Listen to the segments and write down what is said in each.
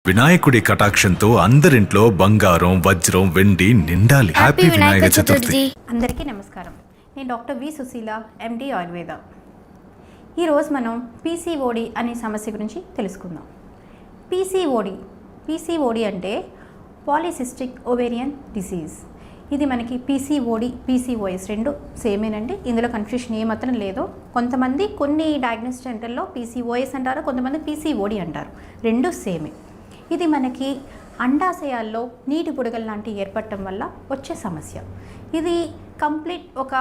వినాయకుడి కటాక్షంతో అందరింట్లో బంగారం వజ్రం వెండి నిండాలి. హ్యాపీ వినాయక చతుర్థి. అందరికీ నమస్కారం. నేను డాక్టర్ వి సుశీల, ఎండి ఆయుర్వేద. ఈరోజు మనం పీసీఓడి అనే సమస్య గురించి తెలుసుకుందాం. పీసీఓడి అంటే పాలిసిస్టిక్ ఓవేరియన్ డిసీజ్. ఇది మనకి పీసీఓఎస్ రెండు సేమేనండి. ఇందులో కన్ఫ్యూషన్ ఏమాత్రం లేదు. కొంతమంది కొన్ని డయాగ్నోస్ సెంటర్లో పీసీఓఎస్ అంటారు, కొంతమంది పీసీఓడి అంటారు. రెండు సేమే. ఇది మనకి అండాశయాల్లో నీటి బుడగలు లాంటివి ఏర్పడటం వల్ల వచ్చే సమస్య. ఇది కంప్లీట్ ఒక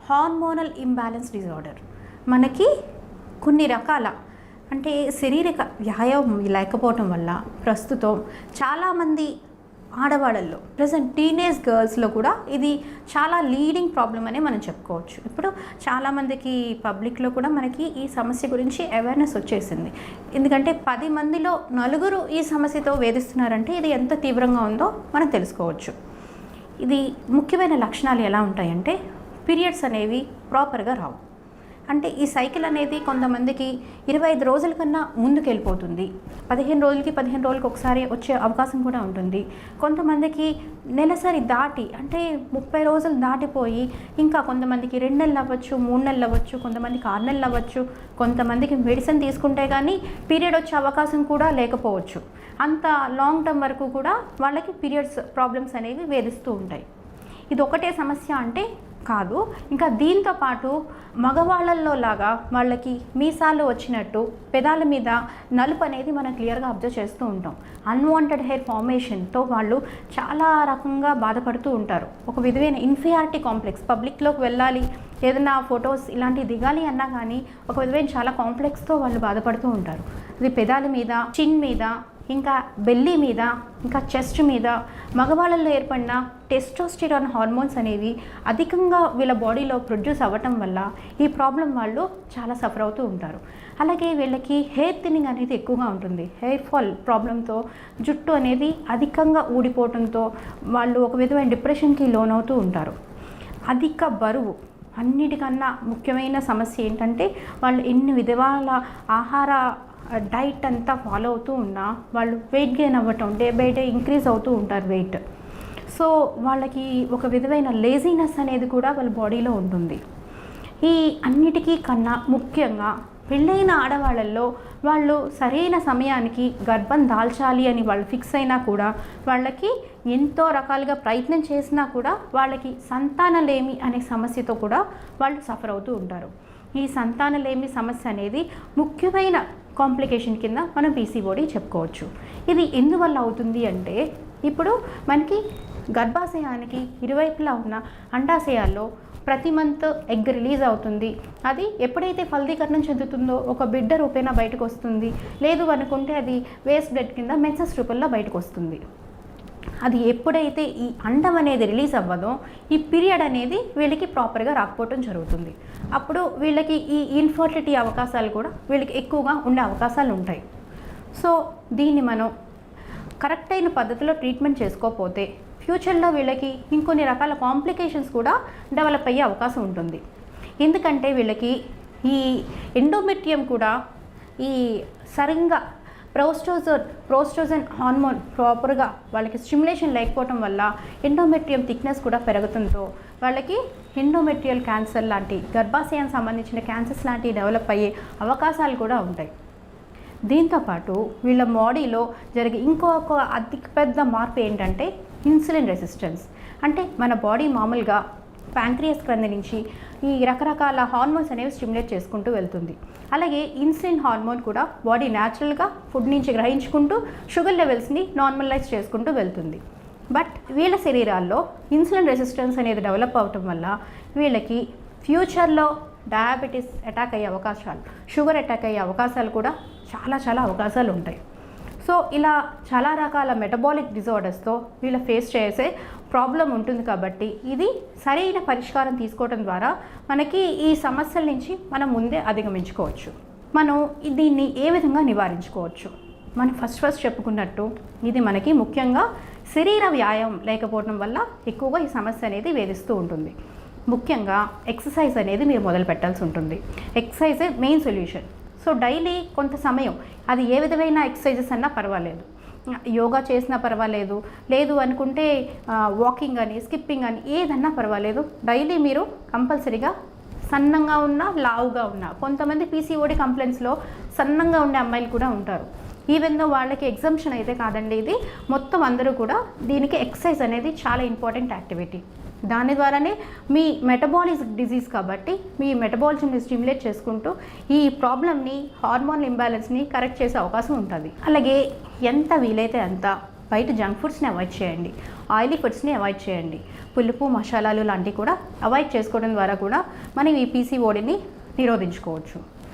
హార్మోనల్ ఇంబ్యాలెన్స్ డిజార్డర్. మనకి కొన్ని రకాల అంటే శారీరక వ్యాయామం లేకపోవటం వల్ల ప్రస్తుతం చాలామంది ఆడవాళ్ళల్లో ప్రజెంట్ టీనేజ్ గర్ల్స్లో కూడా ఇది చాలా లీడింగ్ ప్రాబ్లం అనే మనం చెప్పుకోవచ్చు. ఇప్పుడు చాలామందికి పబ్లిక్లో కూడా మనకి ఈ సమస్య గురించి అవేర్నెస్ వచ్చేసింది. ఎందుకంటే 10 మందిలో 4 ఈ సమస్యతో వేధిస్తున్నారంటే ఇది ఎంత తీవ్రంగా ఉందో మనం తెలుసుకోవచ్చు. ఇది ముఖ్యమైన లక్షణాలు ఎలా ఉంటాయంటే పీరియడ్స్ అనేవి ప్రాపర్గా రావు. అంటే ఈ సైకిల్ అనేది కొంతమందికి 25 రోజుల కన్నా ముందుకు వెళ్ళిపోతుంది. 15 రోజులకి ఒకసారి వచ్చే అవకాశం కూడా ఉంటుంది. కొంతమందికి నెలసరి దాటి అంటే 30 రోజులు దాటిపోయి ఇంకా కొంతమందికి 2 నెలలు అవ్వచ్చు, 3 నెలలు అవ్వచ్చు, కొంతమందికి 6 నెలలు అవ్వచ్చు. కొంతమందికి మెడిసిన్ తీసుకుంటే కానీ పీరియడ్ వచ్చే అవకాశం కూడా లేకపోవచ్చు. అంత లాంగ్ టర్మ్ వరకు కూడా వాళ్ళకి పీరియడ్స్ ప్రాబ్లమ్స్ అనేవి వేధిస్తూ ఉంటాయి. ఇది ఒకటే సమస్య అంటే కాదు. ఇంకా దీంతో పాటు మగవాళ్ళల్లో లాగా వాళ్ళకి మీసాలు వచ్చినట్టు పెదాల మీద నలుపు అనేది మనం క్లియర్గా అబ్జర్వ్ చేస్తూ ఉంటాం. అన్వాంటెడ్ హెయిర్ ఫార్మేషన్తో వాళ్ళు చాలా రకంగా బాధపడుతూ ఉంటారు. ఒక విధమైన ఇన్ఫీరియారిటీ కాంప్లెక్స్, పబ్లిక్లోకి వెళ్ళాలి, ఏదైనా ఫొటోస్ ఇలాంటివి దిగాలి అన్నా కానీ ఒక విధమైన చాలా కాంప్లెక్స్తో వాళ్ళు బాధపడుతూ ఉంటారు. ఇది పెదాల మీద, చిన్ మీద, ఇంకా బెల్లీ మీద, ఇంకా చెస్ట్ మీద మగవాళ్ళల్లో ఏర్పడిన టెస్టోస్టిరాన్ హార్మోన్స్ అనేవి అధికంగా వీళ్ళ బాడీలో ప్రొడ్యూస్ అవ్వటం వల్ల ఈ ప్రాబ్లం వాళ్ళు చాలా సఫర్ అవుతూ ఉంటారు. అలాగే వీళ్ళకి హెయిర్ థిన్నింగ్ అనేది ఎక్కువగా ఉంటుంది. హెయిర్ ఫాల్ ప్రాబ్లంతో జుట్టు అనేది అధికంగా ఊడిపోవడంతో వాళ్ళు ఒక విధమైన డిప్రెషన్కి లోనవుతూ ఉంటారు. అధిక బరువు అన్నిటికన్నా ముఖ్యమైన సమస్య ఏంటంటే వాళ్ళు ఎన్ని విధాల ఆహార డైట్ అంతా ఫాలో అవుతూ ఉన్నా వాళ్ళు వెయిట్ గెయిన్ అవ్వటం, డే బై డే ఇంక్రీజ్ అవుతూ ఉంటారు వెయిట్. సో వాళ్ళకి ఒక విధమైన లేజీనెస్ అనేది కూడా వాళ్ళ బాడీలో ఉంటుంది. ఈ అన్నిటికీ కన్నా ముఖ్యంగా పెళ్ళైన ఆడవాళ్ళల్లో వాళ్ళు సరైన సమయానికి గర్భం దాల్చాలి అని వాళ్ళు ఫిక్స్ అయినా కూడా వాళ్ళకి ఎంతో రకాలుగా ప్రయత్నం చేసినా కూడా వాళ్ళకి సంతానలేమి అనే సమస్యతో కూడా వాళ్ళు సఫర్ అవుతూ ఉంటారు. ఈ సంతానలేమి సమస్య అనేది ముఖ్యమైన కాంప్లికేషన్ కింద మనం పీసీఓడి చెప్పుకోవచ్చు. ఇది ఎందువల్ల అవుతుంది అంటే ఇప్పుడు మనకి గర్భాశయానికి ఇరువైపులా ఉన్న అండాశయాల్లో ప్రతి మంత్ ఎగ్ రిలీజ్ అవుతుంది. అది ఎప్పుడైతే ఫలదీకరణం చెందుతుందో ఒక బిడ్డ రూపేణా బయటకు వస్తుంది. లేదు అనుకుంటే అది వేస్ట్ బ్లడ్ కింద మెన్సెస్ రూపంలో బయటకు వస్తుంది. అది ఎప్పుడైతే ఈ అండం అనేది రిలీజ్ అవ్వదో ఈ పీరియడ్ అనేది వీళ్ళకి ప్రాపర్గా రాకపోవటం జరుగుతుంది. అప్పుడు వీళ్ళకి ఈ ఇన్ఫర్టిలిటీ అవకాశాలు కూడా వీళ్ళకి ఎక్కువగా ఉండే అవకాశాలు ఉంటాయి. సో దీన్ని మనం కరెక్ట్ అయిన పద్ధతిలో ట్రీట్మెంట్ చేసుకోకపోతే ఫ్యూచర్లో వీళ్ళకి ఇంకొన్ని రకాల కాంప్లికేషన్స్ కూడా డెవలప్ అయ్యే అవకాశం ఉంటుంది. ఎందుకంటే వీళ్ళకి ఈ ఎండోమెట్రియం కూడా ఈ సరిగ్గా ప్రోస్టోజన్ హార్మోన్ ప్రాపర్గా వాళ్ళకి స్టిమ్యులేషన్ లేకపోవటం వల్ల ఎండోమెట్రియం థిక్నెస్ కూడా పెరగడంతో వాళ్ళకి ఎండోమెట్రియల్ క్యాన్సర్ లాంటి గర్భాశయానికి సంబంధించిన క్యాన్సర్స్ లాంటివి డెవలప్ అయ్యే అవకాశాలు కూడా ఉంటాయి. దీంతోపాటు వీళ్ళ బాడీలో జరిగే ఇంకొక అతి పెద్ద మార్పు ఏంటంటే ఇన్సులిన్ రెసిస్టెన్స్. అంటే మన బాడీ మామూలుగా ప్యాంక్రియాస్ క్రింద నుంచి ఈ రకరకాల హార్మోన్స్ అనేవి స్టిమ్యులేట్ చేసుకుంటూ వెళ్తుంది. అలాగే ఇన్సులిన్ హార్మోన్ కూడా బాడీ న్యాచురల్గా ఫుడ్ నుంచి గ్రహించుకుంటూ షుగర్ లెవెల్స్ని నార్మలైజ్ చేసుకుంటూ వెళ్తుంది. బట్ వీళ్ళ శరీరాల్లో ఇన్సులిన్ రెసిస్టెన్స్ అనేది డెవలప్ అవటం వల్ల వీళ్ళకి ఫ్యూచర్లో డయాబెటీస్ అటాక్ అయ్యే అవకాశాలు, షుగర్ అటాక్ అయ్యే అవకాశాలు కూడా చాలా అవకాశాలు ఉంటాయి. సో ఇలా చాలా రకాల మెటబాలిక్ డిజార్డర్స్తో వీళ్ళ ఫేస్ చేసే ప్రాబ్లం ఉంటుంది. కాబట్టి ఇది సరైన పరిష్కారం తీసుకోవడం ద్వారా మనకి ఈ సమస్యల నుంచి మనం ముందే అధిగమించుకోవచ్చు. మనం దీన్ని ఏ విధంగా నివారించుకోవచ్చు? మనం ఫస్ట్ చెప్పుకున్నట్టు ఇది మనకి ముఖ్యంగా శరీర వ్యాయామం లేకపోవడం వల్ల ఎక్కువగా ఈ సమస్య అనేది వేధిస్తూ ఉంటుంది. ముఖ్యంగా ఎక్సర్సైజ్ అనేది మీరు మొదలు పెట్టాల్సి ఉంటుంది. ఎక్సర్సైజే మెయిన్ సొల్యూషన్. సో డైలీ కొంత సమయం, అది ఏ విధమైన ఎక్సర్సైజెస్ అన్నా పర్వాలేదు, యోగా చేసినా పర్వాలేదు, లేదు అనుకుంటే వాకింగ్ అని, స్కిప్పింగ్ అని, ఏదన్నా పర్వాలేదు. డైలీ మీరు కంపల్సరీగా సన్నంగా ఉన్నా, లావుగా ఉన్నా, కొంతమంది పీసీఓడి కంప్లైంట్స్లో సన్నంగా ఉండే అమ్మాయిలు కూడా ఉంటారు. ఈవెన్ దో వాళ్ళకి ఎగ్జంప్షన్ అయితే కాదండి, ఇది మొత్తం అందరూ కూడా దీనికి ఎక్సర్సైజ్ అనేది చాలా ఇంపార్టెంట్ యాక్టివిటీ. దాని ద్వారానే మీ మెటబాలిక్ డిజీజ్ కాబట్టి మీ మెటబాలిజంని స్టిమ్యులేట్ చేసుకుంటూ ఈ ప్రాబ్లమ్ని, హార్మోన్ ఇంబ్యాలెన్స్ని కరెక్ట్ చేసే అవకాశం ఉంటుంది. అలాగే ఎంత వీలైతే అంత బయట జంక్ ఫుడ్స్ని అవాయిడ్ చేయండి, ఆయిలీ ఫుడ్స్ని అవాయిడ్ చేయండి, పులుపు మసాలాలు లాంటివి కూడా అవాయిడ్ చేసుకోవడం ద్వారా కూడా మనం ఈ పీసీఓడిని నిరోధించుకోవచ్చు.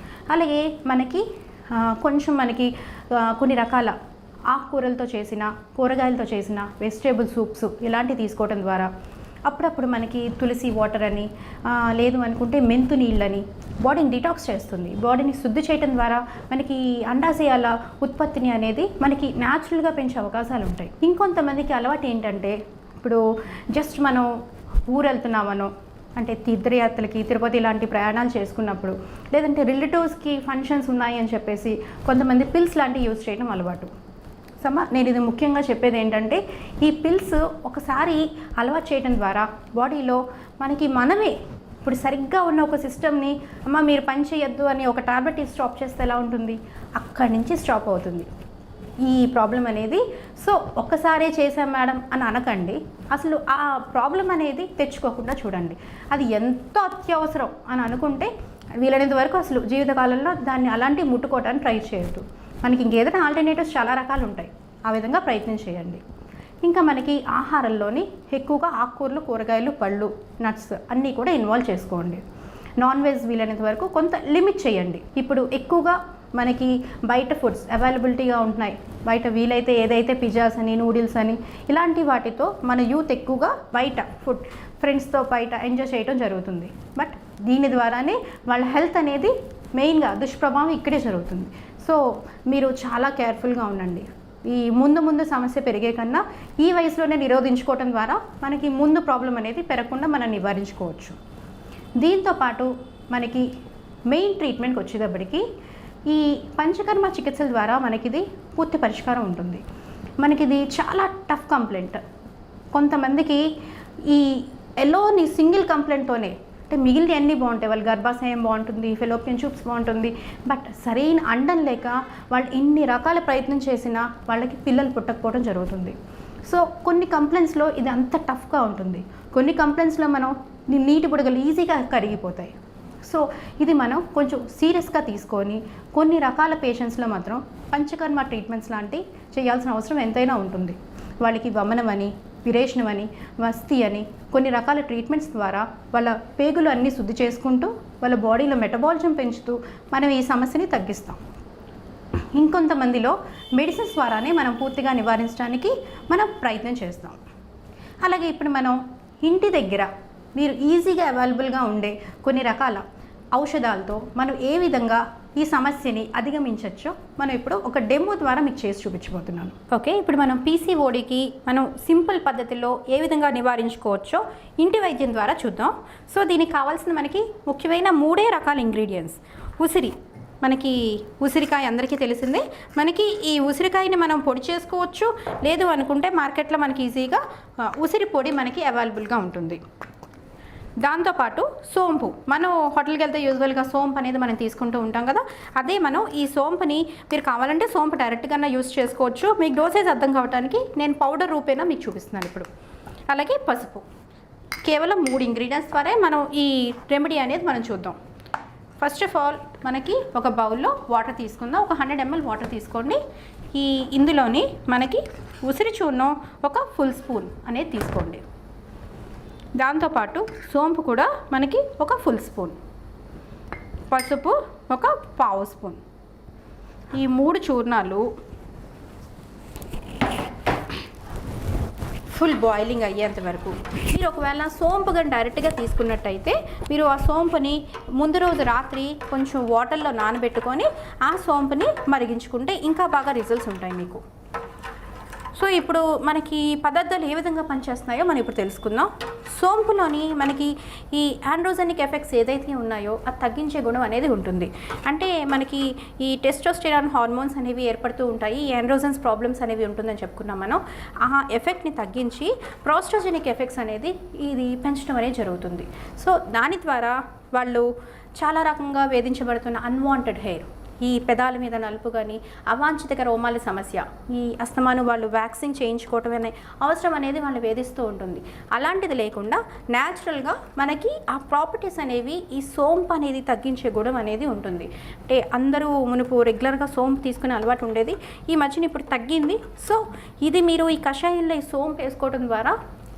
అలాగే మనకి కొన్ని రకాల ఆకుకూరలతో చేసిన, కూరగాయలతో చేసిన వెజిటేబుల్ సూప్స్ ఇలాంటివి తీసుకోవడం ద్వారా, అప్పుడప్పుడు మనకి తులసి వాటర్ అని, లేదు అనుకుంటే మెంతు నీళ్ళని బాడీని డిటాక్స్ చేస్తుంది. బాడీని శుద్ధి చేయడం ద్వారా మనకి అండాశయాల ఉత్పత్తిని అనేది మనకి న్యాచురల్గా పెంచే అవకాశాలు ఉంటాయి. ఇంకొంతమందికి అలవాటు ఏంటంటే, ఇప్పుడు జస్ట్ మనం ఊరు వెళ్తున్నామనో, అంటే తీర్థయాత్రలకి, తిరుపతి లాంటి ప్రయాణాలు చేసుకున్నప్పుడు, లేదంటే రిలేటివ్స్కి ఫంక్షన్స్ ఉన్నాయి అని చెప్పేసి కొంతమంది పిల్స్ లాంటివి యూజ్ చేయడం అలవాటు. నేను ఇది ముఖ్యంగా చెప్పేది ఏంటంటే, ఈ పిల్స్ ఒకసారి అలవాటు చేయడం ద్వారా బాడీలో మనమే ఇప్పుడు సరిగ్గా ఉన్న ఒక సిస్టమ్ని, అమ్మ మీరు పని చేయొద్దు అని ఒక టాబ్లెట్ స్టాప్ చేస్తే ఎలా ఉంటుంది, అక్కడి నుంచి స్టాప్ అవుతుంది ఈ ప్రాబ్లం అనేది. సో ఒక్కసారే చేసాం మేడం అని అనకండి, అసలు ఆ ప్రాబ్లం అనేది తెచ్చుకోకుండా చూడండి. అది ఎంతో అత్యవసరం అని అనుకుంటే వీలైనంత వరకు అసలు జీవితకాలంలో దాన్ని అలాంటివి ముట్టుకోవడానికి ట్రై చేయొద్దు. మనకి ఇంకేదైనా ఆల్టర్నేటివ్స్ చాలా రకాలు ఉంటాయి, ఆ విధంగా ప్రయత్నం చేయండి. ఇంకా మనకి ఆహారంలోని ఎక్కువగా ఆకుకూరలు, కూరగాయలు, పళ్ళు, నట్స్ అన్నీ కూడా ఇన్వాల్వ్ చేసుకోండి. నాన్ వెజ్ వీలైనంత వరకు కొంత లిమిట్ చేయండి. ఇప్పుడు ఎక్కువగా మనకి బయట ఫుడ్స్ అవైలబిలిటీగా ఉంటున్నాయి. బయట వీలైతే ఏదైతే పిజ్జాస్ అని, నూడిల్స్ అని ఇలాంటి వాటితో మన యూత్ ఎక్కువగా బయట ఫుడ్ ఫ్రెండ్స్తో బయట ఎంజాయ్ చేయడం జరుగుతుంది. బట్ దీని ద్వారానే వాళ్ళ హెల్త్ అనేది మెయిన్గా దుష్ప్రభావం ఇక్కడే జరుగుతుంది. సో మీరు చాలా కేర్ఫుల్గా ఉండండి. ఈ ముందు సమస్య పెరిగే కన్నా ఈ వయసులోనే నిరోధించుకోవటం ద్వారా మనకి ముందు ప్రాబ్లం అనేది పెరగకుండా మనం నివారించుకోవచ్చు. దీంతోపాటు మనకి మెయిన్ ట్రీట్మెంట్కి వచ్చేటప్పటికి ఈ పంచకర్మ చికిత్సల ద్వారా మనకిది పూర్తి పరిష్కారం ఉంటుంది. మనకిది చాలా టఫ్ కంప్లైంట్. కొంతమందికి ఈ ఎలోని సింగిల్ కంప్లైంట్తోనే, అంటే మిగిలిన అన్నీ బాగుంటాయి, వాళ్ళ గర్భాశయం బాగుంటుంది, ఫెలోపియన్ ట్యూబ్స్ బాగుంటుంది, బట్ సరైన అండం లేక వాళ్ళు ఎన్ని రకాల ప్రయత్నం చేసినా వాళ్ళకి పిల్లలు పుట్టకపోవడం జరుగుతుంది. సో కొన్ని కంప్లైంట్స్లో ఇది అంత టఫ్గా ఉంటుంది, కొన్ని కంప్లైంట్స్లో మనం నీటి బుడగలు ఈజీగా కరిగిపోతాయి. సో ఇది మనం కొంచెం సీరియస్గా తీసుకొని కొన్ని రకాల పేషెంట్స్లో మాత్రం పంచకర్మ ట్రీట్మెంట్స్ లాంటి చేయాల్సిన అవసరం ఎంతైనా ఉంటుంది. వాళ్ళకి వమనం అని, విరేచనం అని, వస్తి అని కొన్ని రకాల ట్రీట్మెంట్స్ ద్వారా వాళ్ళ పేగులు అన్నీ శుద్ధి చేసుకుంటూ వాళ్ళ బాడీలో మెటబాలిజం పెంచుతూ మనం ఈ సమస్యని తగ్గిస్తాం. ఇంకొంతమందిలో మెడిసిన్స్ ద్వారానే మనం పూర్తిగా నివారించడానికి మనం ప్రయత్నం చేస్తాం. అలాగే ఇప్పుడు మనం ఇంటి దగ్గర మీరు ఈజీగా అవైలబుల్గా ఉండే కొన్ని రకాల ఔషధాలతో మనం ఏ విధంగా ఈ సమస్యని అధిగమించవచ్చో మనం ఇప్పుడు ఒక డెమో ద్వారా మీకు చేసి చూపించబోతున్నాను. ఓకే, ఇప్పుడు మనం పీసీఓడికి మనం సింపుల్ పద్ధతిలో ఏ విధంగా నివారించుకోవచ్చో ఇంటి వైద్యం ద్వారా చూద్దాం. సో దీనికి కావాల్సిన మనకి ముఖ్యమైన 3 రకాల ఇంగ్రీడియంట్స్. మనకి ఉసిరికాయ అందరికీ తెలిసిందే. మనకి ఈ ఉసిరికాయని మనం పొడి చేసుకోవచ్చు, లేదు అనుకుంటే మార్కెట్లో మనకి ఈజీగా ఉసిరి పొడి మనకి అవైలబుల్గా ఉంటుంది. దాంతోపాటు సోంపు, మనం హోటల్కి వెళ్తే యూజువల్గా సోంపు అనేది మనం తీసుకుంటూ ఉంటాం కదా, అదే మనం ఈ సోంపుని మీరు కావాలంటే సోంపు డైరెక్ట్గా యూజ్ చేసుకోవచ్చు. మీకు డోసేజ్ అర్థం కావడానికి నేను పౌడర్ రూపేనా మీకు చూపిస్తున్నాను ఇప్పుడు. అలాగే పసుపు, కేవలం 3 ఇంగ్రీడియంట్స్ ద్వారా మనం ఈ రెమెడీ అనేది మనం చూద్దాం. ఫస్ట్ ఆఫ్ ఆల్ మనకి ఒక బౌల్లో వాటర్ తీసుకుందాం. ఒక 100 ml వాటర్ తీసుకోండి. ఇందులోని మనకి ఉసిరి చూర్ణం ఒక ఫుల్ స్పూన్ అనేది తీసుకోండి. దాంతోపాటు సోంపు కూడా మనకి ఒక ఫుల్ స్పూన్, పసుపు ఒక పావు స్పూన్. ఈ 3 చూర్ణాలు ఫుల్ బాయిలింగ్ అయ్యేంత వరకు మీరు ఒకవేళ సోంపు కానీ డైరెక్ట్గా తీసుకున్నట్టయితే మీరు ఆ సోంపుని ముందు రోజు రాత్రి కొంచెం వాటర్లో నానబెట్టుకొని ఆ సోంపుని మరిగించుకుంటే ఇంకా బాగా రిజల్ట్స్ ఉంటాయి మీకు. సో ఇప్పుడు మనకి పదార్థాలు ఏ విధంగా పనిచేస్తున్నాయో మనం ఇప్పుడు తెలుసుకుందాం. సోంపులోని మనకి ఈ ఆండ్రోజెనిక్ ఎఫెక్ట్స్ ఏదైతే ఉన్నాయో అది తగ్గించే గుణం అనేది ఉంటుంది. అంటే మనకి ఈ టెస్టోస్టెరాన్ హార్మోన్స్ అనేవి ఏర్పడుతూ ఉంటాయి, ఈ ఆండ్రోజన్స్ ప్రాబ్లమ్స్ అనేవి ఉంటుందని చెప్పుకున్నాం మనం. ఆ ఎఫెక్ట్ని తగ్గించి ప్రోస్ట్రోజెనిక్ ఎఫెక్ట్స్ అనేది ఇది పెంచడం అనేది జరుగుతుంది. సో దాని ద్వారా వాళ్ళు చాలా రకంగా వేధించబడుతున్న అన్వాంటెడ్ హెయిర్, ఈ పెదాల మీద నలుపు కానీ అవాంఛిత రోమాల సమస్య, ఈ అస్తమాను వాళ్ళు వ్యాక్సిన్ చేయించుకోవటం అనే అవసరం అనేది వాళ్ళు వేధిస్తూ ఉంటుంది. అలాంటిది లేకుండా న్యాచురల్గా మనకి ఆ ప్రాపర్టీస్ అనేవి ఈ సోంపు అనేది తగ్గించే గుణం అనేది ఉంటుంది. అంటే అందరూ మునుపు రెగ్యులర్గా సోంపు తీసుకునే అలవాటు ఉండేది, ఈ మధ్యన ఇప్పుడు తగ్గింది. సో ఇది మీరు ఈ కషాయంలో ఈ సోంపు వేసుకోవడం ద్వారా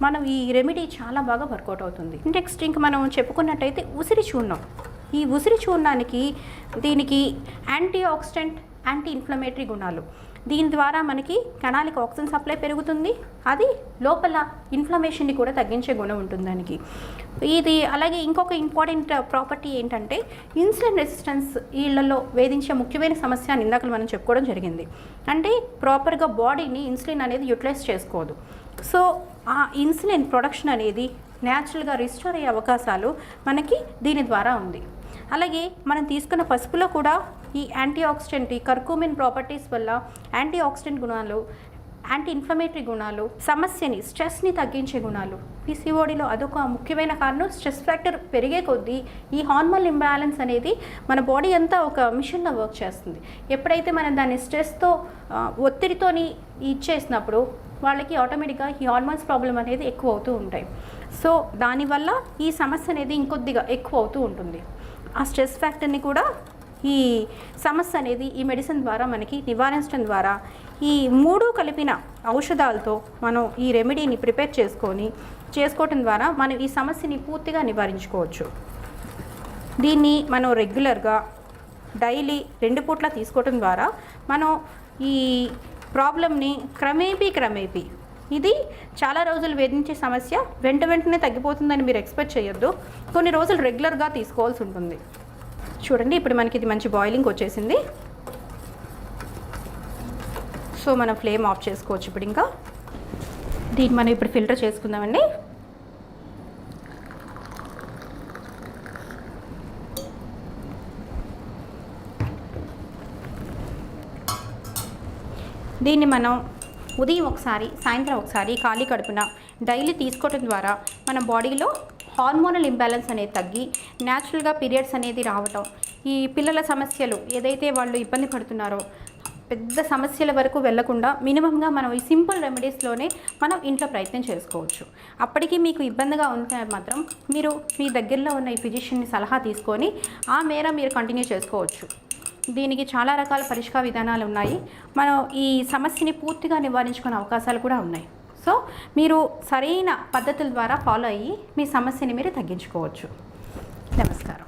మనం ఈ రెమెడీ చాలా బాగా వర్కౌట్ అవుతుంది. నెక్స్ట్ ఇంక మనం చెప్పుకున్నట్టయితే ఉసిరి చూర్ణం. ఈ ఉసిరి చూర్ణానికి దీనికి యాంటీ ఆక్సిడెంట్, యాంటీ ఇన్ఫ్లమేటరీ గుణాలు. దీని ద్వారా మనకి కణాలకు ఆక్సిజన్ సప్లై పెరుగుతుంది, అది లోపల ఇన్ఫ్లమేషన్ని కూడా తగ్గించే గుణం ఉంటుంది దానికి. ఇది అలాగే ఇంకొక ఇంపార్టెంట్ ప్రాపర్టీ ఏంటంటే ఇన్సులిన్ రెసిస్టెన్స్ వీళ్ళల్లో వేధించే ముఖ్యమైన సమస్య అని ఇందాక మనం చెప్పుకోవడం జరిగింది. అంటే ప్రాపర్గా బాడీని ఇన్సులిన్ అనేది యూటిలైజ్ చేసుకోదు. సో ఆ ఇన్సులిన్ ప్రొడక్షన్ అనేది న్యాచురల్గా రిస్టోర్ అయ్యే అవకాశాలు మనకి దీని ద్వారా ఉంది. అలాగే మనం తీసుకున్న పసుపులో కూడా ఈ యాంటీ ఆక్సిడెంట్, ఈ కర్కుమిన్ ప్రాపర్టీస్ వల్ల యాంటీ ఆక్సిడెంట్ గుణాలు, యాంటీ ఇన్ఫ్లమేటరీ గుణాలు, సమస్యని స్ట్రెస్ని తగ్గించే గుణాలు. పీసీఓడిలో అదొక ముఖ్యమైన కారణం. స్ట్రెస్ ఫ్యాక్టర్ పెరిగే కొద్దీ ఈ హార్మోన్ ఇంబ్యాలెన్స్ అనేది మన బాడీ అంతా ఒక మిషన్లో వర్క్ చేస్తుంది. ఎప్పుడైతే మనం దాన్ని స్ట్రెస్తో ఒత్తిడితోని ఇచ్చేసినప్పుడు వాళ్ళకి ఆటోమేటిక్గా ఈ హార్మోన్స్ ప్రాబ్లం అనేది ఎక్కువ అవుతూ ఉంటాయి. సో దానివల్ల ఈ సమస్య అనేది ఇంకొద్దిగా ఎక్కువ అవుతూ ఉంటుంది. ఆ స్ట్రెస్ ఫ్యాక్టర్ని కూడా ఈ సమస్య అనేది ఈ మెడిసిన్ ద్వారా మనకి నివారించడం ద్వారా ఈ మూడు కలిపిన ఔషధాలతో మనం ఈ రెమెడీని ప్రిపేర్ చేసుకోవటం ద్వారా మనం ఈ సమస్యని పూర్తిగా నివారించుకోవచ్చు. దీన్ని మనం రెగ్యులర్గా డైలీ 2 పూట్ల తీసుకోవటం ద్వారా మనం ఈ ప్రాబ్లమ్ని క్రమేపీ ఇది చాలా రోజులు వేధించే సమస్య వెంటనే తగ్గిపోతుందని మీరు ఎక్స్పెక్ట్ చేయొద్దు. కొన్ని రోజులు రెగ్యులర్గా తీసుకోవాల్సి ఉంటుంది. చూడండి ఇప్పుడు మనకి ఇది మంచి బాయిలింగ్ వచ్చేసింది. సో మనం ఫ్లేమ్ ఆఫ్ చేసుకోవచ్చు. ఇప్పుడు ఇంకా దీన్ని మనం ఇప్పుడు ఫిల్టర్ చేసుకుందామండి. దీన్ని మనం ఉదయం ఒకసారి, సాయంత్రం ఒకసారి ఖాళీ కడుపున డైలీ తీసుకోవడం ద్వారా మన బాడీలో హార్మోనల్ ఇంబ్యాలెన్స్ అనేది తగ్గి న్యాచురల్గా పీరియడ్స్ అనేది రావటం, ఈ పిల్లల సమస్యలు ఏదైతే వాళ్ళు ఇబ్బంది పడుతున్నారో పెద్ద సమస్యల వరకు వెళ్లకుండా మినిమంగా మనం ఈ సింపుల్ రెమెడీస్లోనే మనం ఇంట్లో ప్రయత్నం చేసుకోవచ్చు. అప్పటికీ మీకు ఇబ్బందిగా ఉంటే మాత్రం మీరు మీ దగ్గరలో ఉన్న ఈ ఫిజిషియన్ని సలహా తీసుకొని ఆ మేర మీరు కంటిన్యూ చేసుకోవచ్చు. దీనికి చాలా రకాల పరిష్కార విధానాలు ఉన్నాయి. మనం ఈ సమస్యని పూర్తిగా నివారించుకునే అవకాశాలు కూడా ఉన్నాయి. సో మీరు సరైన పద్ధతుల ద్వారా ఫాలో అయ్యి మీ సమస్యని మీరు తగ్గించుకోవచ్చు. నమస్కారం.